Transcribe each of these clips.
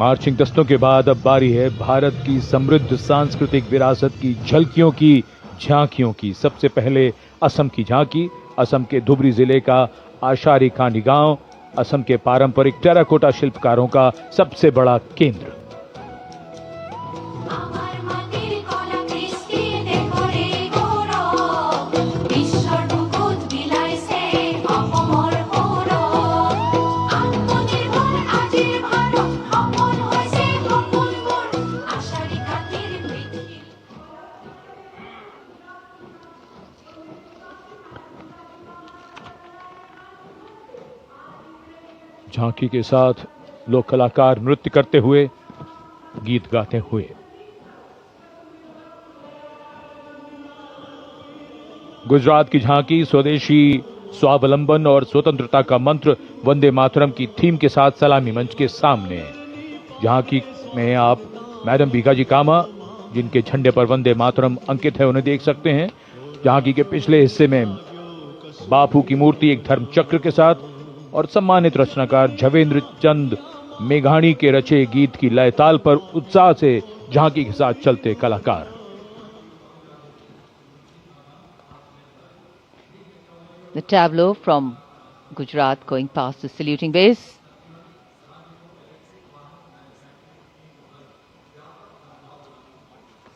Marching दस्तों के बाद अब बारी है भारत की समृद्ध सांस्कृतिक विरासत की झलकियों की, झांकियों की। सबसे पहले असम की झांकी, असम के धुबरी जिले का आशारी खानी गांव, असम के पारंपरिक टेराकोटा शिल्पकारों का सबसे बड़ा केंद्र। झांकी के साथ लोक कलाकार नृत्य करते हुए, गीत गाते हुए। गुजरात की झांकी स्वदेशी, स्वावलंबन और स्वतंत्रता का मंत्र वंदे मातरम की थीम के साथ सलामी मंच के सामने। झांकी में आप मैडम भीखाजी कामा, जिनके झंडे पर वंदे मातरम अंकित है, उन्हें देख सकते हैं। झांकी के पिछले हिस्से में बापू की मूर्ति एक धर्म चक्र के साथ और सम्मानित रचनाकार झवेंद्र चंद मेघाणी के रचे गीत की लय ताल पर उत्साह से झांकी के साथ चलते कलाकार। The tableau from Gujarat going past the saluting base.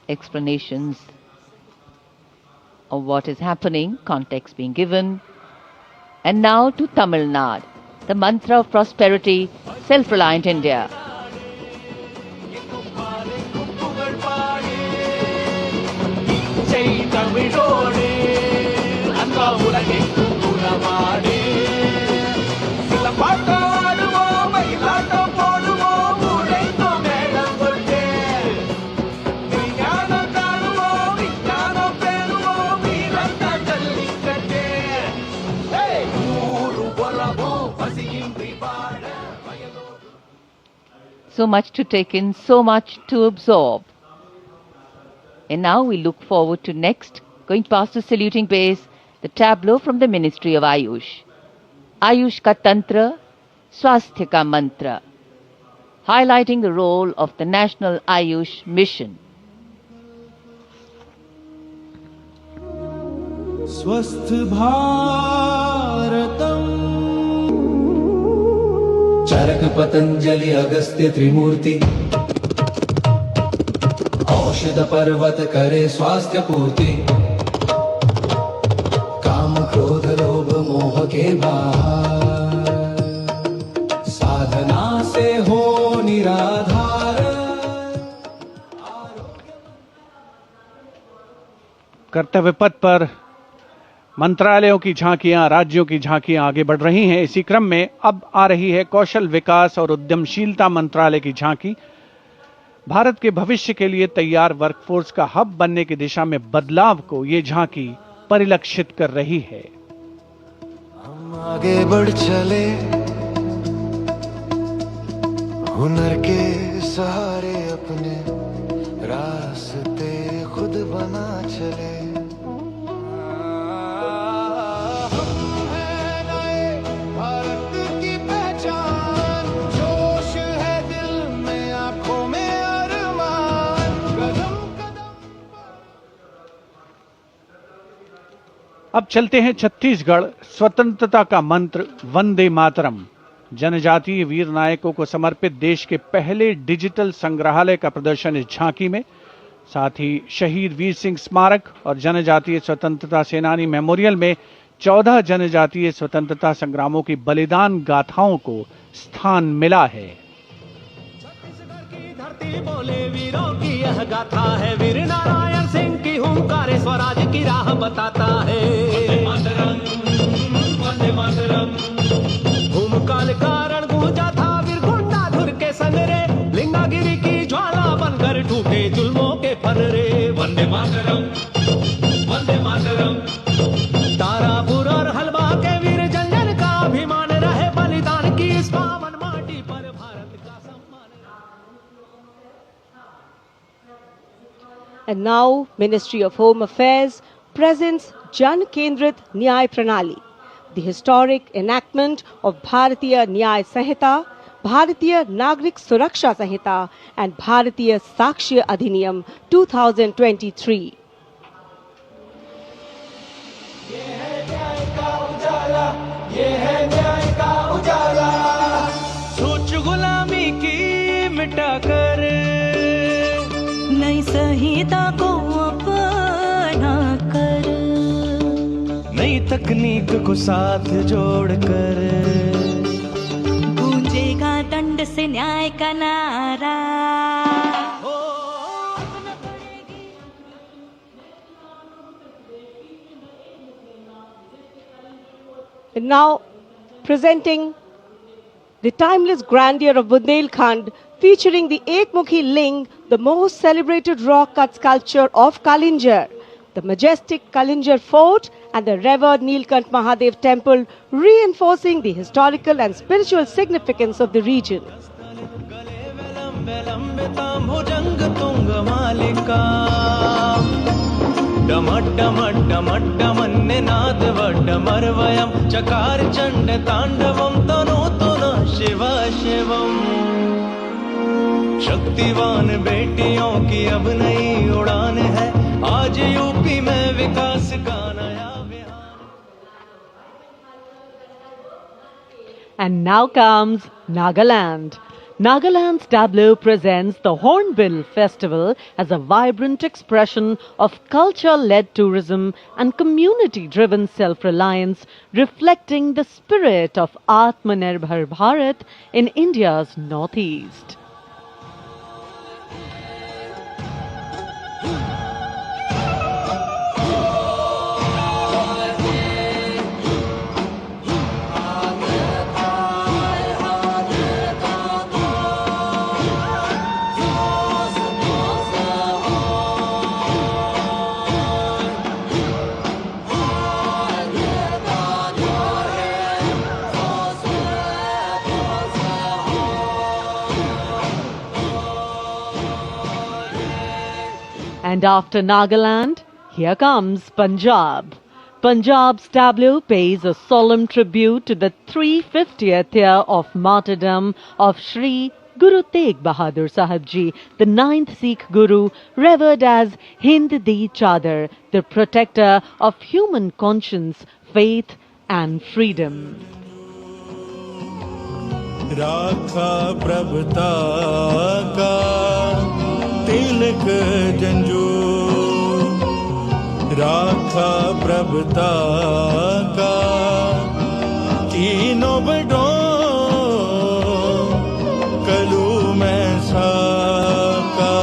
Explanations of what is happening, context being given. And now to Tamil Nadu, the mantra of prosperity, self-reliant India. So much to take in, so much to absorb. And now we look forward to next, going past the saluting base, the tableau from the Ministry of Ayush. Ayush ka Tantra, Swasthya ka Mantra, highlighting the role of the National Ayush Mission. स्वस्थ भारतम चरक पतंजलि अगस्त्य त्रिमूर्ति औषध पर्वत करे स्वास्थ्य पूर्ति काम क्रोध लोभ मोह के बाहर साधना से हो निराधार। कर्तव्य पथ पर मंत्रालयों की झांकियां, राज्यों की झांकियां आगे बढ़ रही हैं। इसी क्रम में अब आ रही है कौशल विकास और उद्यमशीलता मंत्रालय की झांकी। भारत के भविष्य के लिए तैयार वर्कफोर्स का हब बनने की दिशा में बदलाव को ये झांकी परिलक्षित कर रही है। हम आगे बढ़ चले हुनर के सहारे अपने रास्ते खुद बना चले। अब चलते हैं छत्तीसगढ़। स्वतंत्रता का मंत्र वंदे मातरम, जनजातीय वीर नायकों को समर्पित देश के पहले डिजिटल संग्रहालय का प्रदर्शन इस झांकी में। साथ ही शहीद वीर सिंह स्मारक और जनजातीय स्वतंत्रता सेनानी मेमोरियल में 14 जनजातीय स्वतंत्रता संग्रामों की बलिदान गाथाओं को स्थान मिला है। छत्तीसगढ़ की धरती बोले वीरों की यह गाथा है, वीर नारायण सिंह की हुंकार स्वराज की राह बताता है। वंदे मातरम भूमकाल कारण गूंजा था वीर गुंडाधुर के संग रे, लिंगागिरी की ज्वाला बनकर टूटे जुल्मों के फर्रे। वंदे मातरम वंदे मातरम। तारापुर और हलवा के वीर जंजन का अभिमान रहे, बलिदान की इस पावन माटी पर भारत का सम्मान। And now, Ministry of Home Affairs presents Jan Kendrit Nyay Pranali, the historic enactment of Bharatiya Nyay Sanhita, Bharatiya Nagrik Suraksha Sanhita and Bharatiya Sakshya Adhiniyam 2023. सोच गुलामी की मिटाकर नई संहिता को अपना कर, नई तकनीक को साथ जोड़कर गूंजेगा दंड से न्याय का नारा। And now presenting the timeless grandeur of Bundelkhand, featuring the Ekmukhi Ling, the most celebrated rock cut sculpture of Kalinjar, the majestic Kalinjar Fort and the revered Nilkant Mahadev temple, reinforcing the historical and spiritual significance of the region. चकार चंड तांडवम तनोतुना शिव शिवम। शक्तिवान बेटियों की अब नई उड़ान है, आज UP में विकास का नया विहार। And now comes Nagaland. Nagaland's tableau presents the Hornbill Festival as a vibrant expression of culture-led tourism and community-driven self-reliance, reflecting the spirit of Atmanirbhar Bharat in India's northeast. And after Nagaland, here comes Punjab. Punjab's tableau pays a solemn tribute to the 350th year of martyrdom of Shri Guru Tegh Bahadur Sahib Ji, the 9th Sikh Guru, revered as Hind Di Chadar, the protector of human conscience, faith and freedom. राखा प्रभुता का तिलक जंजू, राखा प्रभुता का तीनों बड़ों कलू में साका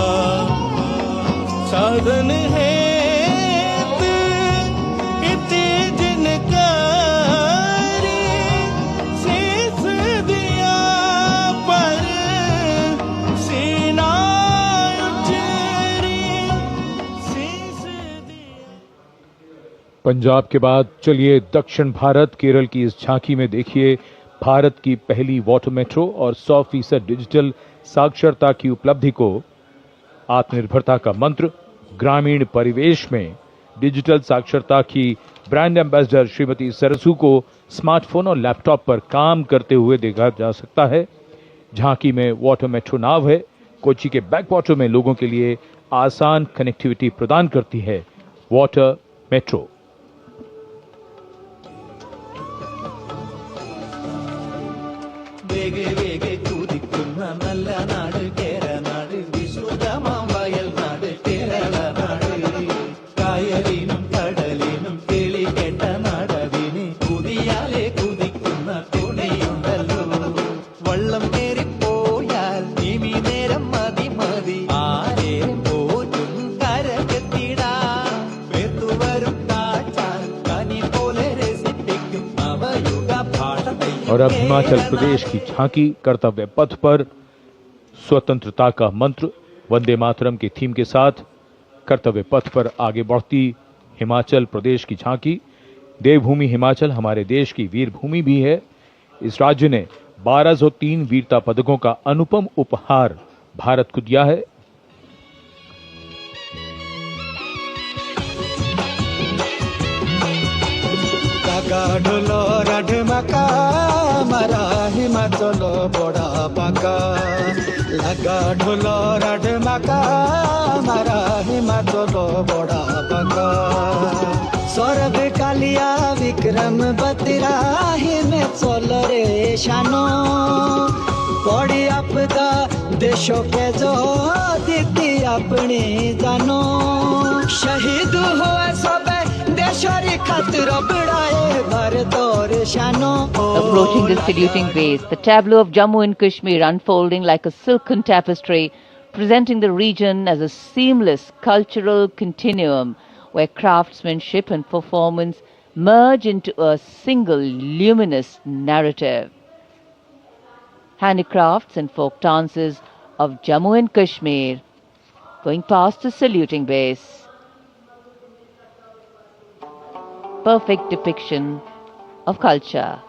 साधन है पंजाब के बाद चलिए दक्षिण भारत केरल की इस झांकी में देखिए भारत की पहली वाटर मेट्रो और 100% डिजिटल साक्षरता की उपलब्धि को। आत्मनिर्भरता का मंत्र, ग्रामीण परिवेश में डिजिटल साक्षरता की ब्रांड एम्बेसडर श्रीमती सरसू को स्मार्टफोन और लैपटॉप पर काम करते हुए देखा जा सकता है। झांकी में वाटर मेट्रो नाव है, कोच्चि के बैकवाटर में लोगों के लिए आसान कनेक्टिविटी प्रदान करती है वाटर मेट्रो। वेगे वेगे कूदिक्कुन्न नल्ल नाडु केरनाडु विश्रुतमाम वयल नाडु केरल नाडु कायलिनुम कडलिनुम केळि केट्ट नाडविनि कुदियाले कुदिक्कुन्न तुणियुंडल्लो वल्लम केरि पोयाल निमि नेरम मदि मदि आरे पोറ്റുम करकेत्तिडा वेतु वरुम काचाल कनि पोले रेसिपिक्कुम नवयुग भाषा। और अब हिमाचल प्रदेश की झांकी कर्तव्य पथ पर स्वतंत्रता का मंत्र वंदे मातरम के थीम के साथ कर्तव्य पथ पर आगे बढ़ती हिमाचल प्रदेश की झांकी। देवभूमि हिमाचल हमारे देश की वीर भूमि भी है। इस राज्य ने 1203 वीरता पदकों का अनुपम उपहार भारत को दिया है। ढोलो राढ मका मारा हिमाचल बड़ा पाका लगा ढोलो राड माका मारा हिमा चलो बड़ा पाका सौरभ कालिया विक्रम बत्रा हिमे चलो रे शानो पड़ी आपदा देशों के जो दीदी अपनी जानो शहीद हुए सब देशों खातिर बढ़ाए भारत और शानो Approaching the saluting base, the tableau of Jammu and Kashmir unfolding like a silken tapestry, presenting the region as a seamless cultural continuum where craftsmanship and performance merge into a single luminous narrative. Handicrafts and folk dances of Jammu and Kashmir going past the saluting base. Perfect depiction of culture.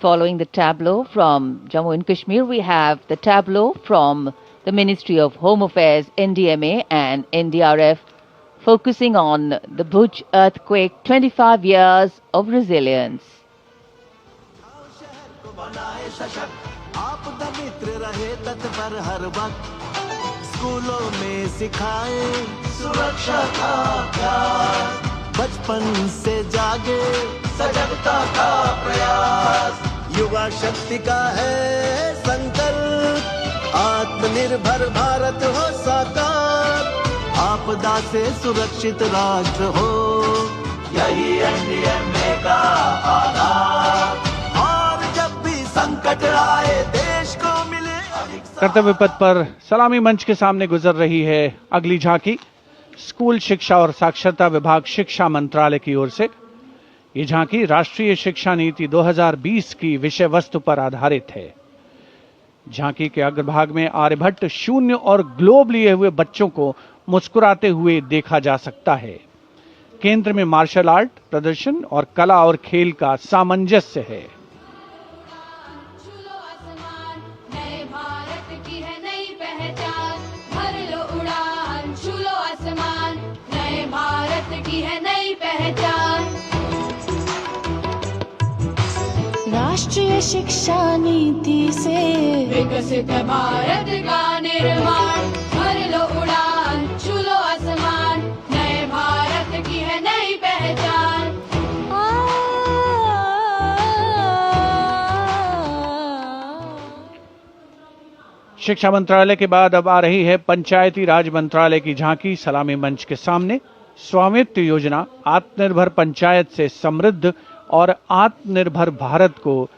Following the tableau from Jammu and Kashmir, we have the tableau from the Ministry of Home Affairs, NDMA and NDRF, focusing on the Bhuj earthquake, 25 years of resilience. स्कूलों में सिखाए सुरक्षा का प्यार बचपन से जागे सजगता का प्रयास युवा शक्ति का है संकल्प आत्मनिर्भर भारत हो साकार आपदा से सुरक्षित राष्ट्र हो यही एनडीएमए का आधार और जब भी संकट आए देश को मिले कर्तव्य पथ पर सलामी मंच के सामने गुजर रही है अगली झांकी। स्कूल शिक्षा और साक्षरता विभाग शिक्षा मंत्रालय की ओर से ये झांकी राष्ट्रीय शिक्षा नीति 2020 की विषय वस्तु पर आधारित है। झांकी के अग्रभाग में आर्यभट्ट, शून्य और ग्लोब लिए हुए बच्चों को मुस्कुराते हुए देखा जा सकता है। केंद्र में मार्शल आर्ट प्रदर्शन और कला और खेल का सामंजस्य है। राष्ट्रीय शिक्षा नीति से विकसित भारत का निर्माण भर लो उड़ान छू लो आसमान नए भारत की है नई पहचान शिक्षा मंत्रालय के बाद अब आ रही है पंचायती राज मंत्रालय की झांकी सलामी मंच के सामने। स्वामित्व योजना आत्मनिर्भर पंचायत से समृद्ध और आत्मनिर्भर भारत को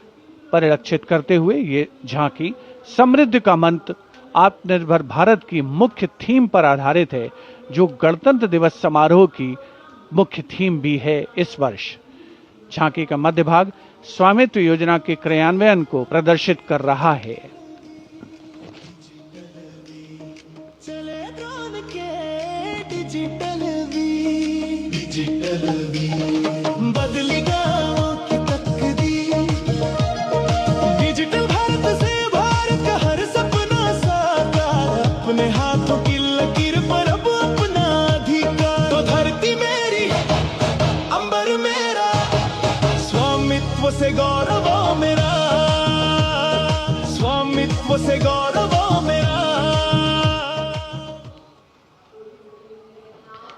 परिलक्षित करते हुए ये झांकी समृद्धि का मंत्र आत्मनिर्भर भारत की मुख्य थीम पर आधारित है, जो गणतंत्र दिवस समारोह की मुख्य थीम भी है इस वर्ष। झांकी का मध्य भाग स्वामित्व योजना के क्रियान्वयन को प्रदर्शित कर रहा है। बदली गाँवों की तकदीर डिजिटल भारत से भारत का हर सपना साकार अपने हाथों की लकीर पर अब अपना अधिकार तो धरती मेरी अंबर मेरा स्वामित्व से गौरव मेरा स्वामित्व से गौरव मेरा।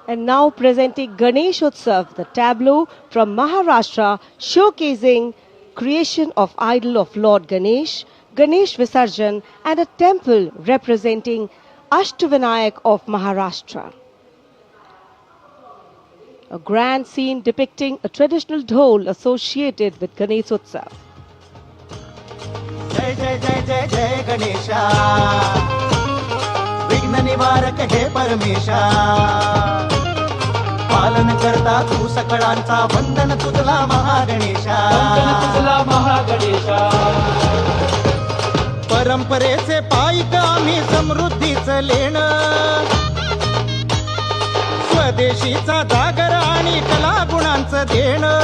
And now presenting Ganesh Utsav, the tableau from Maharashtra showcasing creation of idol of Lord Ganesh, Ganesh Visarjan and a temple representing Ashtavinayak of Maharashtra. A grand scene depicting a traditional dhol associated with Ganesh Utsav. जय जय जय जय जय गणेशा विघ्न निवारक हे परमेशा पालन करता तू सकळांचा वंदन तुझला महागणेशा परंपरेचे पायिक आम्ही समृद्धीचं लेणं स्वदेशीचा जागर आणि कला गुणांचं देणं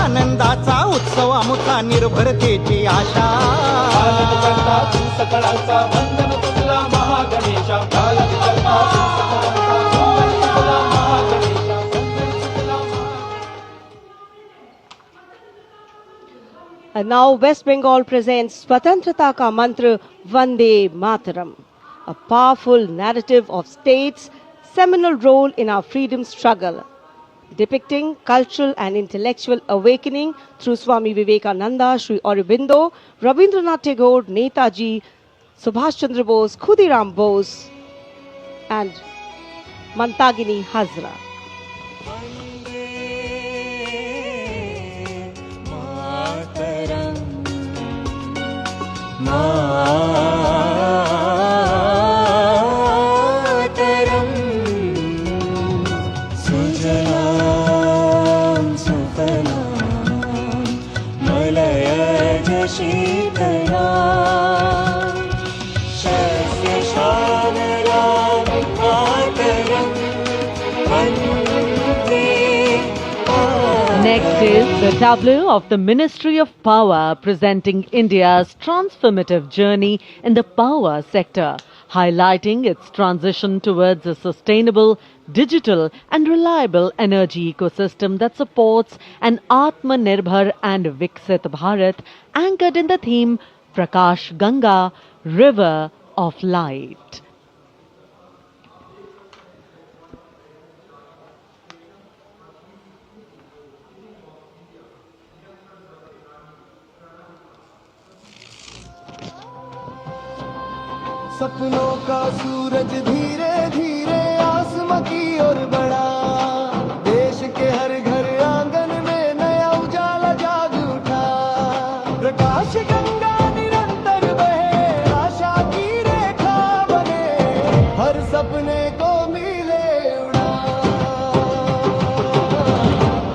आनंदाचा उत्सव आमुचा निर्भरतेची आशा And now West Bengal presents Swatantrata Ka Mantra Vande Mataram, a powerful narrative of state's seminal role in our freedom struggle, depicting cultural and intellectual awakening through Swami Vivekananda, Sri Aurobindo, Rabindranath Tagore, Netaji, Subhash Chandra Bose, Khudiram Bose, and Mantagini Hazra. मातरम सुजलां सुफलां मलयज शीतलां शस्य श्यामलां मातरम वन्दे Next is the tableau of the Ministry of Power presenting India's transformative journey in the power sector, highlighting its transition towards a sustainable, digital and reliable energy ecosystem that supports an Atmanirbhar and Viksit Bharat anchored in the theme Prakash Ganga, River of Light. सपनों का सूरज धीरे धीरे आसमां की ओर बढ़ा देश के हर घर आंगन में नया उजाला जाग उठा प्रकाश गंगा निरंतर बहे आशा की रेखा बने हर सपने को मिले उड़ा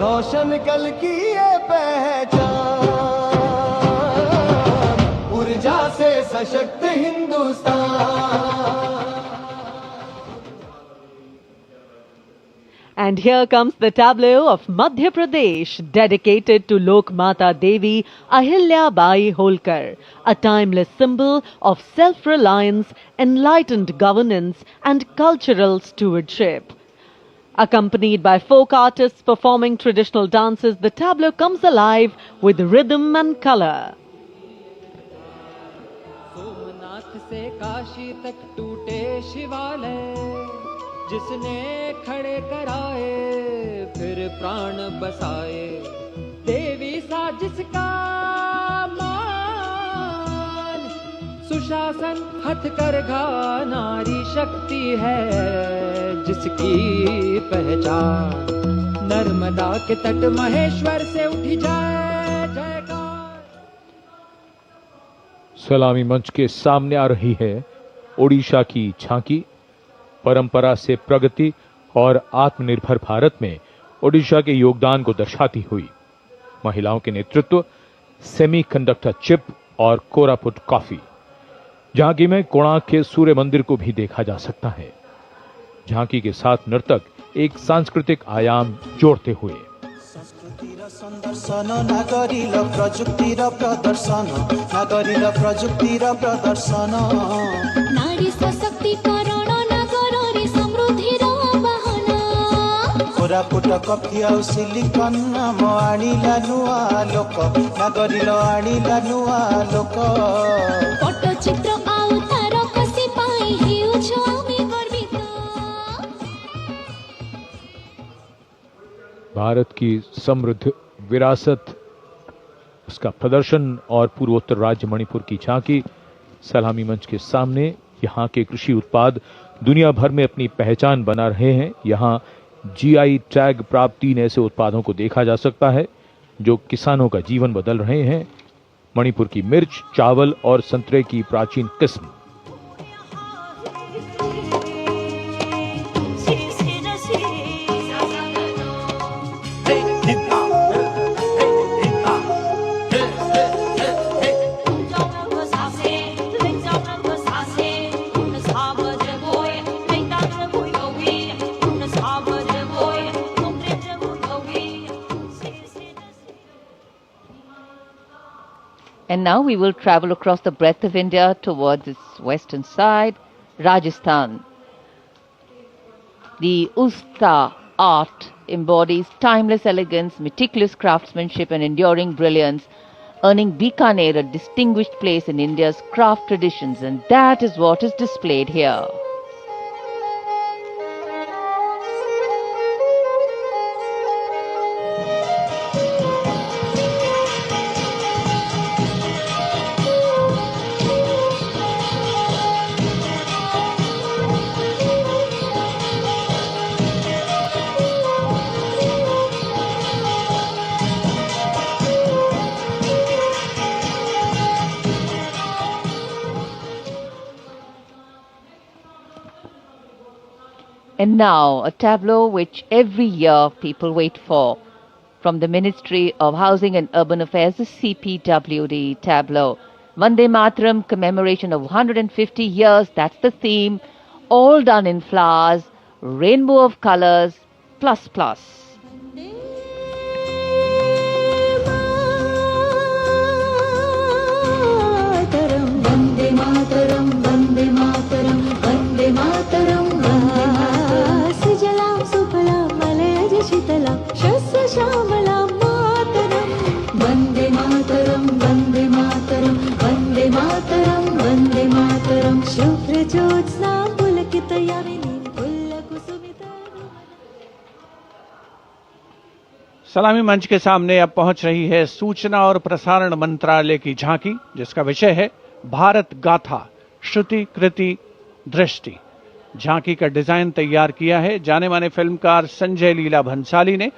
रोशन कल की ये पहचान ऊर्जा से सशक्त Hindustan And here comes the tableau of Madhya Pradesh, dedicated to Lok Mata Devi Ahilya Bai Holkar, a timeless symbol of self-reliance, enlightened governance and cultural stewardship. Accompanied by folk artists performing traditional dances, the tableau comes alive with rhythm and color. Somnath से काशी तक टूटे शिवालय जिसने खड़े कराए फिर प्राण बसाए देवी सा जिसका मान सुशासन हथकरघा नारी शक्ति है जिसकी पहचान नर्मदा के तट महेश्वर से उठी जाए जयकार। सलामी मंच के सामने आ रही है ओडिशा की झांकी। परंपरा से प्रगति और आत्मनिर्भर भारत में ओडिशा के योगदान को दर्शाती हुई महिलाओं के नेतृत्व, सेमीकंडक्टर चिप और कोरापुट कॉफी। झांकी में कोणार्क के सूर्य मंदिर को भी देखा जा सकता है। झांकी के साथ नर्तक एक सांस्कृतिक आयाम जोड़ते हुए संदर्शन नागरिल प्रजुक्तिर प्रदर्शन नागरिल प्रजुक्तिर प्रदर्शन नारी सशक्तिकरण नागररी समृद्धिर बहना कोरापुट कफी आउ सिलिकन नाम आनिला नुआ लोक नागरिल आनिला नुआ लोक पट्टचित्र आउ तार कसी पाई हेउछ आमी गर्वित भारत की समृद्ध विरासत, उसका प्रदर्शन और पूर्वोत्तर राज्य मणिपुर की झांकी। सलामी मंच के सामने यहाँ के कृषि उत्पाद दुनिया भर में अपनी पहचान बना रहे हैं। यहाँ जीआई टैग प्राप्त 3 ऐसे उत्पादों को देखा जा सकता है जो किसानों का जीवन बदल रहे हैं। मणिपुर की मिर्च, चावल और संतरे की प्राचीन किस्म। And now we will travel across the breadth of India towards its western side, Rajasthan. The Usta art embodies timeless elegance, meticulous craftsmanship and enduring brilliance, earning Bikaner a distinguished place in India's craft traditions, and that is what is displayed here. And now, a tableau which every year people wait for. From the Ministry of Housing and Urban Affairs, the CPWD tableau. Vande Mataram commemoration of 150 years, that's the theme. All done in flowers, rainbow of colors, plus plus. Vande Mataram, Vande Mataram, Vande Mataram, Vande Mataram. Sujalam Sufalam Malayaj Shitalam Shasya Shamalam Mataram. Vande Mataram, Vande Mataram, Vande Mataram, Vande Mataram. Shubhra Jyotsna Pulakita Yamini Pullakusumita. सलामी मंच के सामने अब पहुंच रही है सूचना और प्रसारण मंत्रालय की झांकी, जिसका विषय है भारत गाथा श्रुति कृति दृष्टि। झांकी का डिजाइन तैयार किया है जाने माने फिल्मकार संजय लीला भंसाली ने,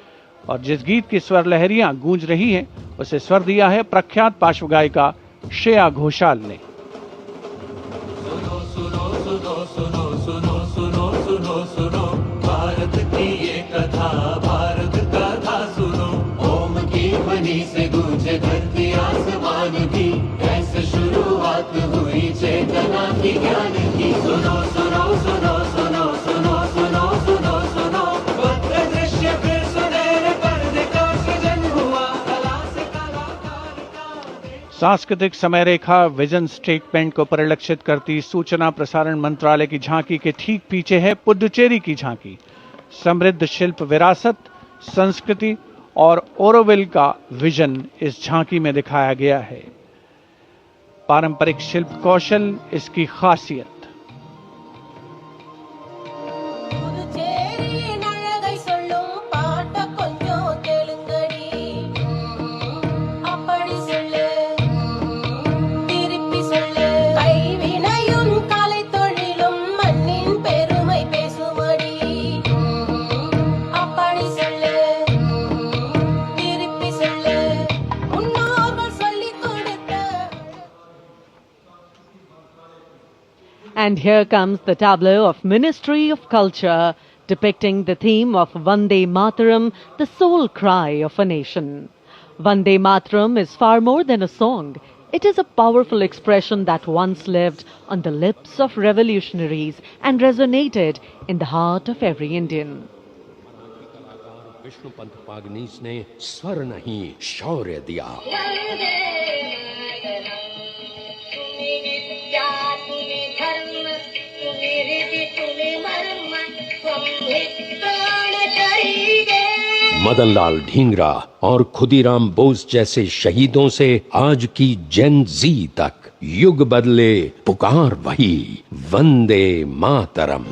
और जिस गीत की स्वर लहरियां गूंज रही हैं उसे स्वर दिया है प्रख्यात पार्श्व गायिका श्रेया घोषाल ने। सुनो सुनो सुनो सुनो सुनो सुनो सुनो सुनो भारत की ये कथा, भारत कथा सुनो। ओम की ध्वनि से गूंजे धरती आसमान की, ऐसे शुरुआत हुई चेतना की ज्ञान की। सुनो सुनो सुनो सुनो सुनो सुनो सुनो सुनो भव्य दृश्य फिर सुनहरे पर्दे का सृजन हुआ, कला से कलाकार का। सांस्कृतिक समय रेखा विजन स्टेटमेंट को परिलक्षित करती सूचना प्रसारण मंत्रालय की झांकी के ठीक पीछे है पुडुचेरी की झांकी। समृद्ध शिल्प विरासत, संस्कृति और ओरोविल का विजन इस झांकी में दिखाया गया है। पारंपरिक शिल्प कौशल इसकी खासियत। And here comes the tableau of Ministry of Culture, depicting the theme of Vande Mataram, the soul cry of a nation. Vande Mataram is far more than a song. It is a powerful expression that once lived on the lips of revolutionaries and resonated in the heart of every Indian. Vishnu Pant Pagnis ने स्वर नहीं शौर्य दिया। मदनलाल ढींगरा और खुदीराम बोस जैसे शहीदों से आज की जेन जी तक युग बदले, पुकार वही वंदे मातरम।